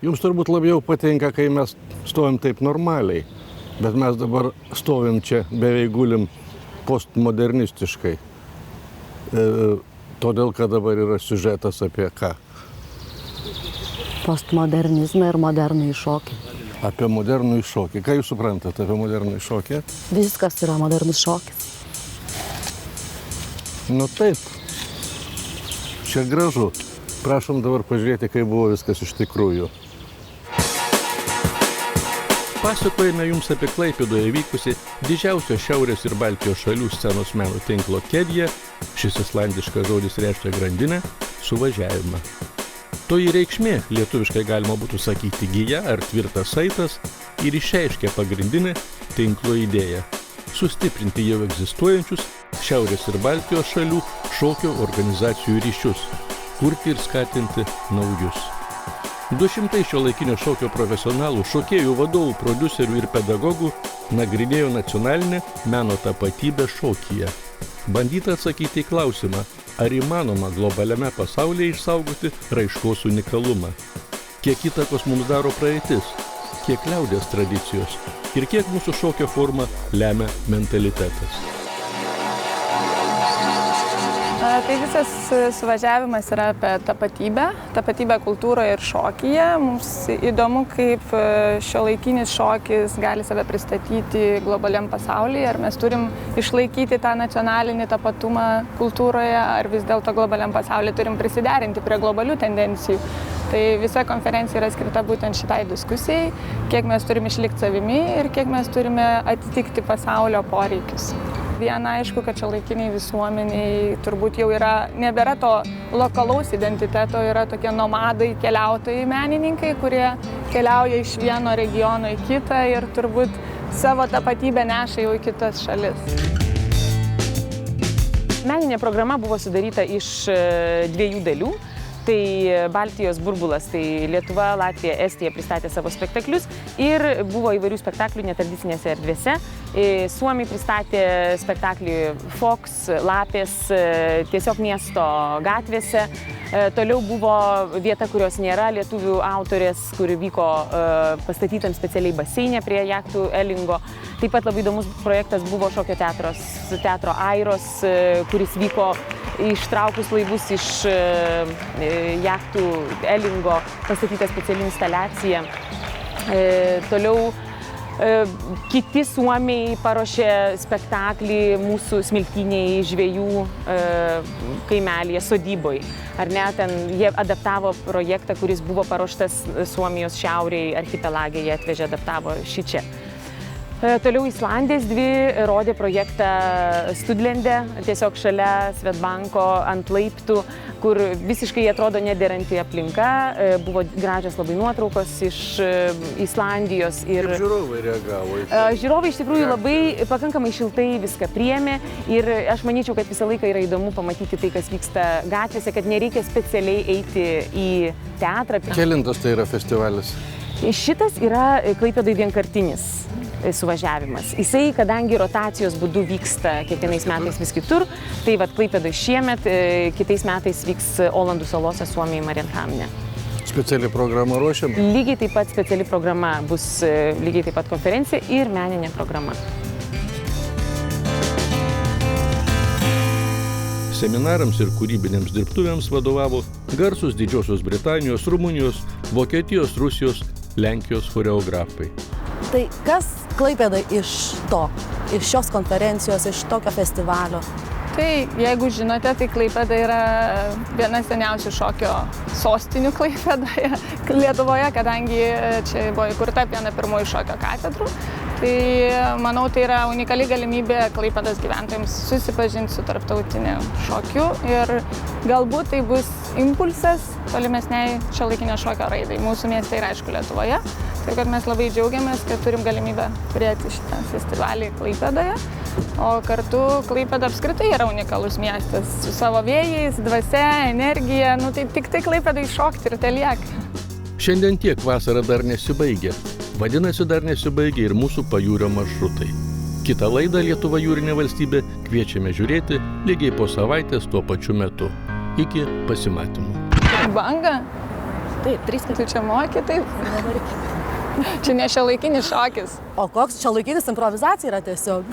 Jums turbūt labiau patinka, kai mes stovim taip normaliai, bet mes dabar stovim čia, beveik gulim postmodernistiškai. Todėl, kad dabar yra siužetas apie ką? Postmodernizmą ir modernų šokį. Apie modernų šokį. Ką jūs suprantate apie modernų šokį? Viskas yra modernus šokis. Nu taip. Čia gražu. Prašom dabar pažiūrėti, kaip buvo viskas iš tikrųjų. Pasakojame jums apie Klaipėdoje vykusi didžiausio Šiaurės ir Baltijos šalių scenos meno tinklo kedija, šis islandiškas žodis reiškia grandinę, suvažiavimą. Toji reikšmė, lietuviškai galima būtų sakyti gija ar tvirtas saitas, ir išreiškia pagrindinę tinklo idėją – sustiprinti jau egzistuojančius Šiaurės ir Baltijos šalių šokio organizacijų ryšius, kurti ir skatinti naujus. 200 šiuolaikinio šokio profesionalų, šokėjų vadovų, prodiuserių ir pedagogų nagrinėjo nacionalinę meno tapatybę šokyje. Bandyta atsakyti į klausimą, ar įmanoma globaliame pasaulyje išsaugoti raiškos unikalumą. Kiek įtakos mums daro praeitis, kiek liaudies tradicijos ir kiek mūsų šokio formą lemia mentalitetas. Tai visas suvažiavimas yra apie tapatybę kultūroje ir šokyje. Mums įdomu, kaip šiuolaikinis šokis gali save pristatyti globaliam pasaulyje. Ar mes turim išlaikyti tą nacionalinį tapatumą kultūroje, ar vis dėlto globaliam pasaulyje turim prisiderinti prie globalių tendencijų. Tai visa konferencija yra skirta būtent šitai diskusijai, kiek mes turime išlikti savimi ir kiek mes turime atitikti pasaulio poreikius. Viena aišku, kad šiuolaikiniai visuomeniai turbūt jau nebėra to lokalaus identiteto, yra tokie nomadai, keliautojai, menininkai, kurie keliauja iš vieno regiono į kitą ir turbūt savo tapatybę neša jau į kitas šalis. Meninė programa buvo sudaryta iš 2 dalių. Tai Baltijos burbulas, tai Lietuva, Latvija, Estija pristatė savo spektaklius ir buvo įvairių spektaklių netradicinėse erdvėse. Suomiai pristatė spektaklį Fox, Lapės, tiesiog miesto gatvėse. Toliau buvo vieta, kurios nėra, lietuvių autorės, kuri vyko pastatytam specialiai baseinė prie jachtų Elingo. Taip pat labai įdomus projektas buvo šokio teatro Airos, kuris vyko ištraukus laivus iš jachtų Elingo, pastatyta speciali instaliacija. Toliau kiti suomiai paruošė spektaklį mūsų smiltynėje žvejų kaimelyje, sodyboje. Ar ne, ten jie adaptavo projektą, kuris buvo paruoštas Suomijos šiaurėje archipelage, jie atvežė, adaptavo šičia. Toliau Islandės 2 rodė projektą Studlende, tiesiog šalia Svedbanko ant laiptų, kur visiškai atrodo nederanti aplinka. Buvo gražios labai nuotraukos iš Islandijos. Kaip žiūrovai reagavo? Žiūrovai iš tikrųjų labai pakankamai šiltai viską priėmė ir aš manyčiau, kad visą laiką yra įdomu pamatyti tai, kas vyksta gatvėse, kad nereikia specialiai eiti į teatrą. Kelintas tai yra festivalis? Šitas yra Klaipėdoj vienkartinis suvažiavimas. Jisai, kadangi rotacijos būdu vyksta kiekvienais metais vis kitur, tai vat Klaipėdoj šiemet, kitais metais vyks Olandų salose, Suomijai, Marienhamne. Speciali programa ruošiama? Lygiai taip pat speciali programa bus, lygiai taip pat konferencija ir meninė programa. Seminarams ir kūrybinėms dirbtuvėms vadovavo garsūs Didžiosios Britanijos, Rumunijos, Vokietijos, Rusijos, Lenkijos choreografai. Tai kas Klaipėdai iš šios konferencijos, iš tokio festivalio? Tai jeigu žinote, tai Klaipėda yra viena seniausių šokio sostinių Klaipėdoje, Lietuvoje, kadangi čia buvo įkurta viena pirmųjų šokio katedrų. Tai manau, tai yra unikali galimybė Klaipėdos gyventojams susipažinti su tarptautiniu šokiu ir galbūt tai bus impulsas tolimesniai šiuolaikinio šokio raidai mūsų mieste ir aišku Lietuvoje. Tai kad mes labai džiaugiamės, kad turim galimybę turėti šitą festivalį Klaipėdoje, o kartu Klaipėda apskritai yra unikalus miestas su savo vėjais, dvasia, energija, tai tik tai Klaipėdai šokti ir telieka. Šiandien tiek, vasara dar nesibaigė. Vadinasi, dar nesibaigė ir mūsų pajūrio maršrutai. Kitą laidą Lietuva jūrinė valstybė kviečiame žiūrėti lygiai po savaitės tuo pačiu metu. Iki pasimatymų. Banga Taip, 3 Tu čia moki, taip. Čia ne šiuolaikinis šokis. O koks šiuolaikinis improvizacija yra tiesiog.